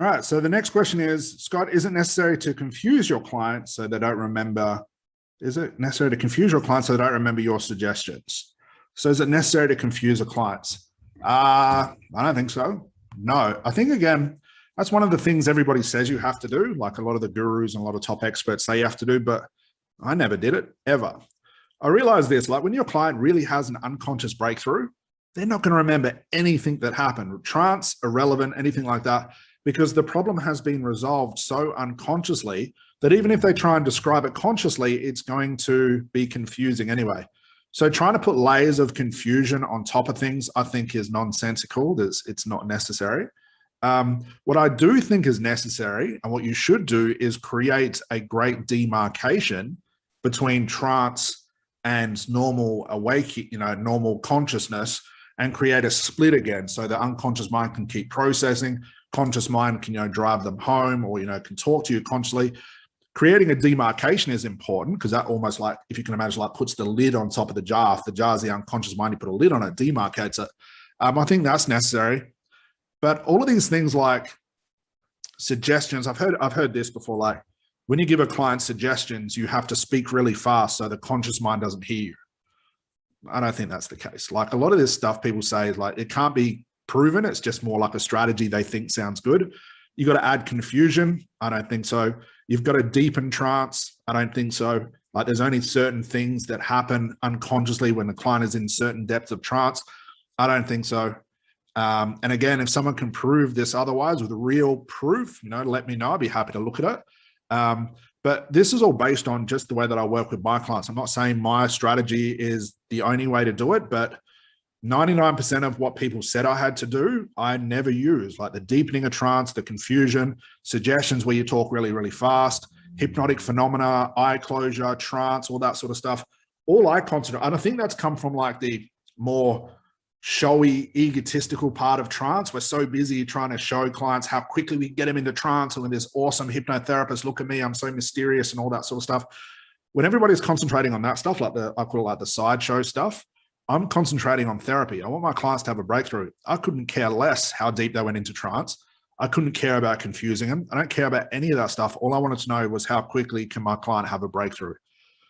All right. So the next question is, Scott, is it necessary to confuse your clients so they don't remember? Is it necessary to confuse your clients so they don't remember your suggestions? So is it necessary to confuse the clients? I don't think so. No, I think, again, that's one of the things everybody says you have to do. Like a lot of the gurus and a lot of top experts say you have to do, but I never did it ever. I realized this, like when your client really has an unconscious breakthrough, they're not going to remember anything that happened, trance, irrelevant, anything like that, because the problem has been resolved so unconsciously that even if they try and describe it consciously, it's going to be confusing anyway. So trying to put layers of confusion on top of things, I think, is nonsensical. It's not necessary. What I do think is necessary, and what you should do, is create a great demarcation between trance and normal awake, normal consciousness, and create a split again, so the unconscious mind can keep processing, conscious mind can drive them home, or can talk to you consciously. Creating a demarcation is important, because that almost, like, if you can imagine, like puts the lid on top of the jar. If the jar is the unconscious mind, you put a lid on it, demarcates it. I think that's necessary. But all of these things like suggestions, I've heard this before, like when you give a client suggestions, you have to speak really fast so the conscious mind doesn't hear you. I don't think that's the case. Like a lot of this stuff people say is like, it can't be proven. It's just more like a strategy they think sounds good. You got to add confusion. I don't think so. You've got to deepen trance. I don't think so. Like there's only certain things that happen unconsciously when the client is in certain depths of trance. I don't think so. And again, if someone can prove this otherwise with real proof, let me know. I'd be happy to look at it. But this is all based on just the way that I work with my clients. I'm not saying my strategy is the only way to do it, but 99% of what people said I had to do, I never use, like the deepening of trance, the confusion, suggestions where you talk really, really fast, hypnotic phenomena, eye closure, trance, all that sort of stuff. All I concentrate, and I think that's come from like the more showy, egotistical part of trance. We're so busy trying to show clients how quickly we get them into trance, and with this awesome hypnotherapist, look at me, I'm so mysterious, and all that sort of stuff. When everybody's concentrating on that stuff, like I call it like the sideshow stuff, I'm concentrating on therapy. I want my clients to have a breakthrough. I couldn't care less how deep they went into trance. I couldn't care about confusing them. I don't care about any of that stuff. All I wanted to know was how quickly can my client have a breakthrough.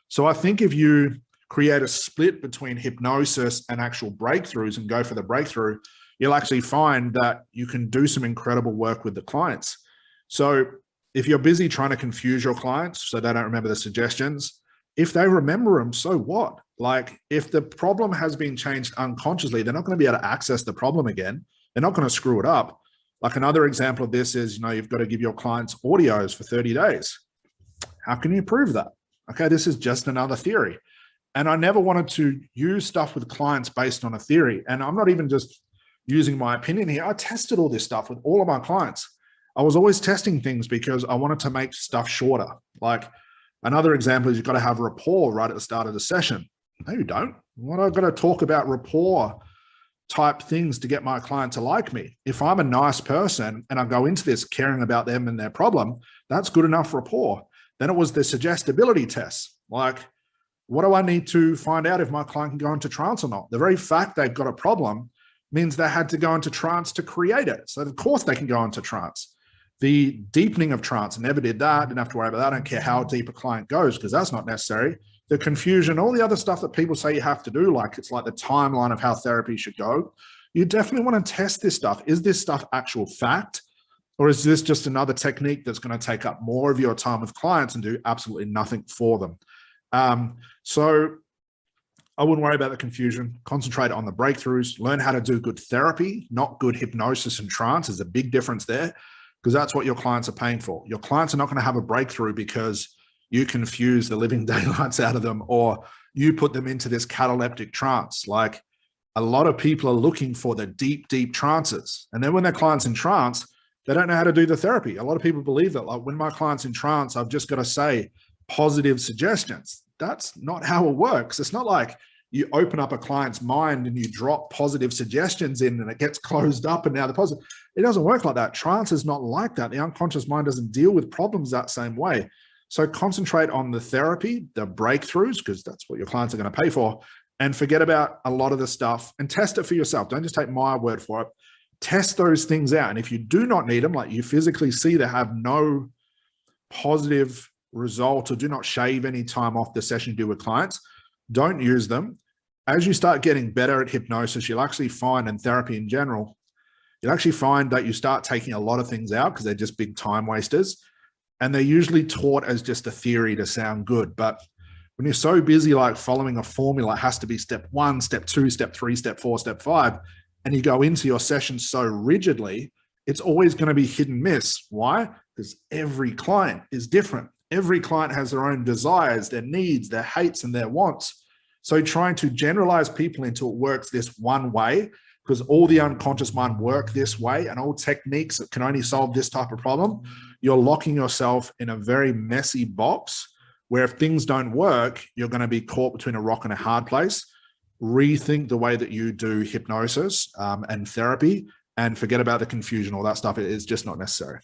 So I think if you create a split between hypnosis and actual breakthroughs and go for the breakthrough, you'll actually find that you can do some incredible work with the clients. So if you're busy trying to confuse your clients so they don't remember the suggestions, if they remember them, so what? Like if the problem has been changed unconsciously, they're not going to be able to access the problem again. They're not going to screw it up. Like another example of this is, you've got to give your clients audios for 30 days. How can you prove that? Okay, this is just another theory. And I never wanted to use stuff with clients based on a theory. And I'm not even just using my opinion here. I tested all this stuff with all of my clients. I was always testing things because I wanted to make stuff shorter. Like another example is you've got to have rapport right at the start of the session. No, you don't. What I've got to talk about rapport type things to get my client to like me. If I'm a nice person and I go into this caring about them and their problem, that's good enough rapport. Then it was the suggestibility tests. Like, what do I need to find out if my client can go into trance or not? The very fact they've got a problem means they had to go into trance to create it. So of course they can go into trance. The deepening of trance, never did that. Didn't have to worry about that. I don't care how deep a client goes because that's not necessary. The confusion, all the other stuff that people say you have to do, like it's like the timeline of how therapy should go. You definitely want to test this stuff. Is this stuff actual fact? Or is this just another technique that's going to take up more of your time with clients and do absolutely nothing for them? So I wouldn't worry about the confusion. Concentrate on the breakthroughs. Learn how to do good therapy, not good hypnosis and trance. There's a big difference there because that's what your clients are paying for. Your clients are not going to have a breakthrough because you confuse the living daylights out of them or you put them into this cataleptic trance. Like a lot of people are looking for the deep, deep trances. And then when their client's in trance, they don't know how to do the therapy. A lot of people believe that, like, when my client's in trance, I've just got to say positive suggestions. That's not how it works. It's not like you open up a client's mind and you drop positive suggestions in and it gets closed up and now the positive. It doesn't work like that. Trance is not like that. The unconscious mind doesn't deal with problems that same way. So concentrate on the therapy, the breakthroughs, because that's what your clients are going to pay for, and forget about a lot of the stuff and test it for yourself. Don't just take my word for it. Test those things out. And if you do not need them, like you physically see they have no positive result or do not shave any time off the session you do with clients, don't use them. As you start getting better at hypnosis, you'll actually find, in therapy in general, you'll actually find that you start taking a lot of things out because they're just big time wasters. And they're usually taught as just a theory to sound good. But when you're so busy, like following a formula, it has to be step 1, step 2, step 3, step 4, step 5, and you go into your session so rigidly, it's always going to be hit and miss. Why? Because every client is different. Every client has their own desires, their needs, their hates, and their wants. So trying to generalize people into it works this one way, because all the unconscious mind work this way, and all techniques that can only solve this type of problem, you're locking yourself in a very messy box where if things don't work, you're going to be caught between a rock and a hard place. Rethink the way that you do hypnosis and therapy, and forget about the confusion, all that stuff. It is just not necessary.